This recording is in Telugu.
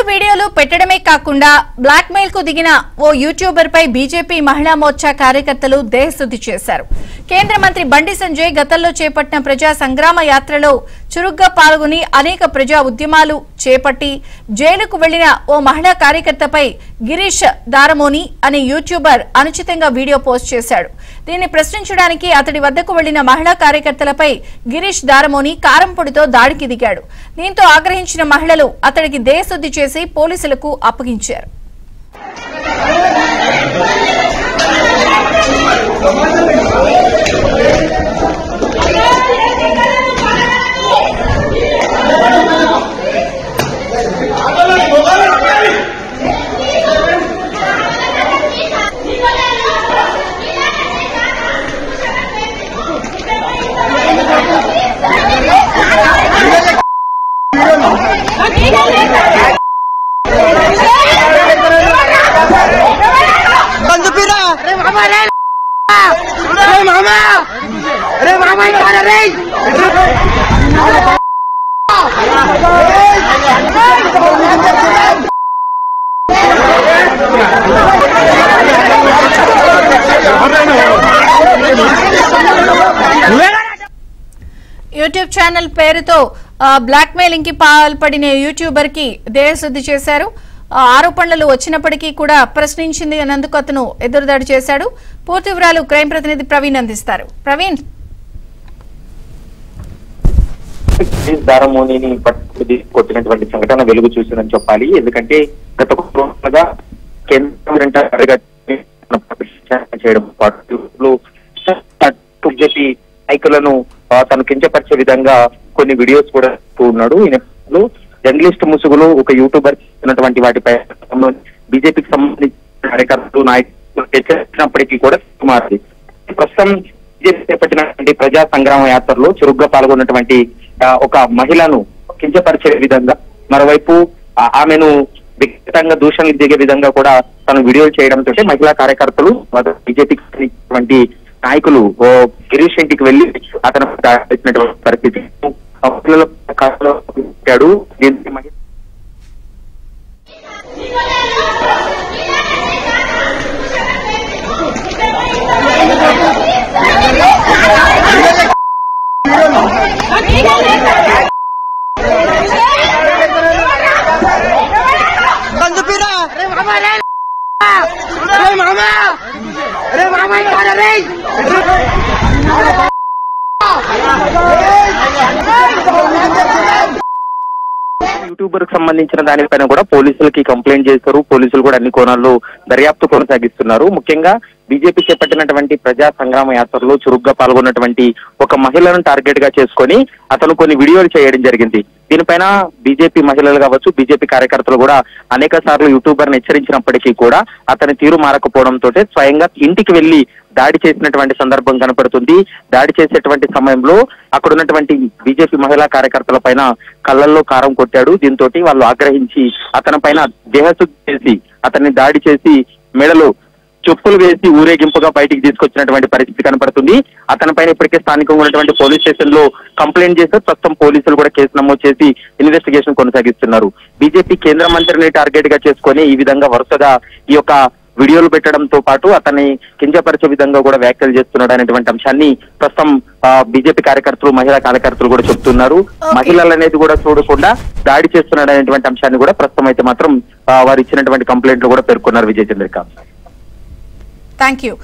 తప్పుడు వీడియోలు పెట్టడమే కాకుండా బ్లాక్ మెయిల్ కు దిగిన ఓ యూట్యూబర్ పై బీజేపీ మహిళా మోర్చా కార్యకర్తలు దేహశుద్ధి చేశారు. కేంద్ర మంత్రి బండి సంజయ్ గతంలో చేపట్టిన ప్రజా సంగ్రామ యాత్రలో చురుగ్గా పాల్గొని అనేక ప్రజా ఉద్యమాలు చేపట్టి జైలుకు వెళ్లిన ఓ మహిళా కార్యకర్తపై గిరీష్ దారమోని అనే యూట్యూబర్ అనుచితంగా వీడియో పోస్ట్ చేశాడు. దీన్ని ప్రశ్నించడానికి అతడి వద్దకు వెళ్లిన మహిళా కార్యకర్తలపై గిరీష్ దారమోని కారంపొడితో దాడికి దిగాడు. దీంతో ఆగ్రహించిన మహిళలు అతడికి దేశశుద్ధి చేసి పోలీసులకు అప్పగించారు. యూట్యూబ్ ఛానల్ పేరుతో బ్లాక్ మెయిలింగ్ కి పాల్పడిన యూట్యూబర్ కి దేహశుద్ధి చేశారు. ఆరోపణలు వచ్చినప్పటికీ కూడా ప్రశ్నించింది అన్నందుకు అతను ఎదురుదాడి చేశాడు. పూర్తి వివరాలు క్రైమ్ ప్రతినిధి ప్రవీణ్ అందిస్తారు. ప్రవీణ్, దారమోనిని పట్టుకుని కొట్టినటువంటి సంఘటన వెలుగు చూసిందని చెప్పాలి. ఎందుకంటే గత కొద్దిగా కేంద్ర చేయడం పాటు బీజేపీ నాయకులను తను కించపరిచే విధంగా కొన్ని వీడియోస్ కూడా ఉన్నాడు. ఈ నేపథ్యంలో జర్నలిస్ట్ ముసుగులు ఒక యూట్యూబర్ చేసినటువంటి వాటిపై బీజేపీకి సంబంధించిన కార్యకర్తలు నాయకులు హెచ్చరించినప్పటికీ కూడా మారింది. ప్రస్తుతం బీజేపీ చేపట్టినటువంటి ప్రజా సంగ్రామ యాత్రలో చురుగ్గా పాల్గొన్నటువంటి ఒక మహిళను కించపరిచే విధంగా, మరోవైపు ఆమెను వ్యక్తిగతంగా దూషణలు దిగే విధంగా కూడా తను వీడియోలు చేయడంతో మహిళా కార్యకర్తలు బీజేపీకి సంబంధించినటువంటి నాయకులు గిరీష్ ఇంటికి వెళ్లి అతను పరిస్థితి యూట్యూబర్ కి సంబంధించిన దానిపైన కూడా పోలీసులకి కంప్లైంట్ చేశారు. పోలీసులు కూడా అన్ని కోణాల్లో దర్యాప్తు కొనసాగిస్తున్నారు. ముఖ్యంగా బీజేపీ చేపట్టినటువంటి ప్రజా సంగ్రామ యాత్రలో చురుగ్గా పాల్గొన్నటువంటి ఒక మహిళను టార్గెట్ గా చేసుకొని అతను కొన్ని వీడియోలు చేయడం జరిగింది. దీనిపైన బీజేపీ మహిళలు కావచ్చు, బీజేపీ కార్యకర్తలు కూడా అనేక సార్లు యూట్యూబర్ ని హెచ్చరించినప్పటికీ కూడా అతని తీరు మారకపోవడంతో స్వయంగా ఇంటికి వెళ్లి దాడి చేసినటువంటి సందర్భం కనపడుతుంది. దాడి చేసేటువంటి సమయంలో అక్కడ ఉన్నటువంటి బీజేపీ మహిళా కార్యకర్తల పైన కళ్ళల్లో కారం కొట్టాడు. దీంతో వాళ్ళు ఆగ్రహించి అతని పైన దేహశుద్ధి చేసి అతన్ని దాడి చేసి మెడలో చెప్పులు వేసి ఊరేగింపుగా బయటికి తీసుకొచ్చినటువంటి పరిస్థితి కనపడుతుంది. అతని పైన ఇప్పటికే స్థానికంగా ఉన్నటువంటి పోలీస్ స్టేషన్ లో కంప్లైంట్ చేశారు. ప్రస్తుతం పోలీసులు కూడా కేసు నమోదు చేసి ఇన్వెస్టిగేషన్ కొనసాగిస్తున్నారు. బీజేపీ కేంద్ర మంత్రిని టార్గెట్ గా చేసుకొని ఈ విధంగా వరుసగా ఈ యొక్క వీడియోలు పెట్టడంతో పాటు అతన్ని కించపరిచే విధంగా కూడా వ్యాఖ్యలు చేస్తున్నాడు అనేటువంటి అంశాన్ని ప్రస్తుతం బీజేపీ కార్యకర్తలు, మహిళా కార్యకర్తలు కూడా చెప్తున్నారు. మహిళలు అనేది కూడా చూడకుండా దాడి చేస్తున్నాడు అనేటువంటి అంశాన్ని కూడా ప్రస్తుతం అయితే మాత్రం వారు ఇచ్చినటువంటి కంప్లైంట్లు కూడా పేర్కొన్నారు. విజయ చంద్రిక, థ్యాంక్ యూ.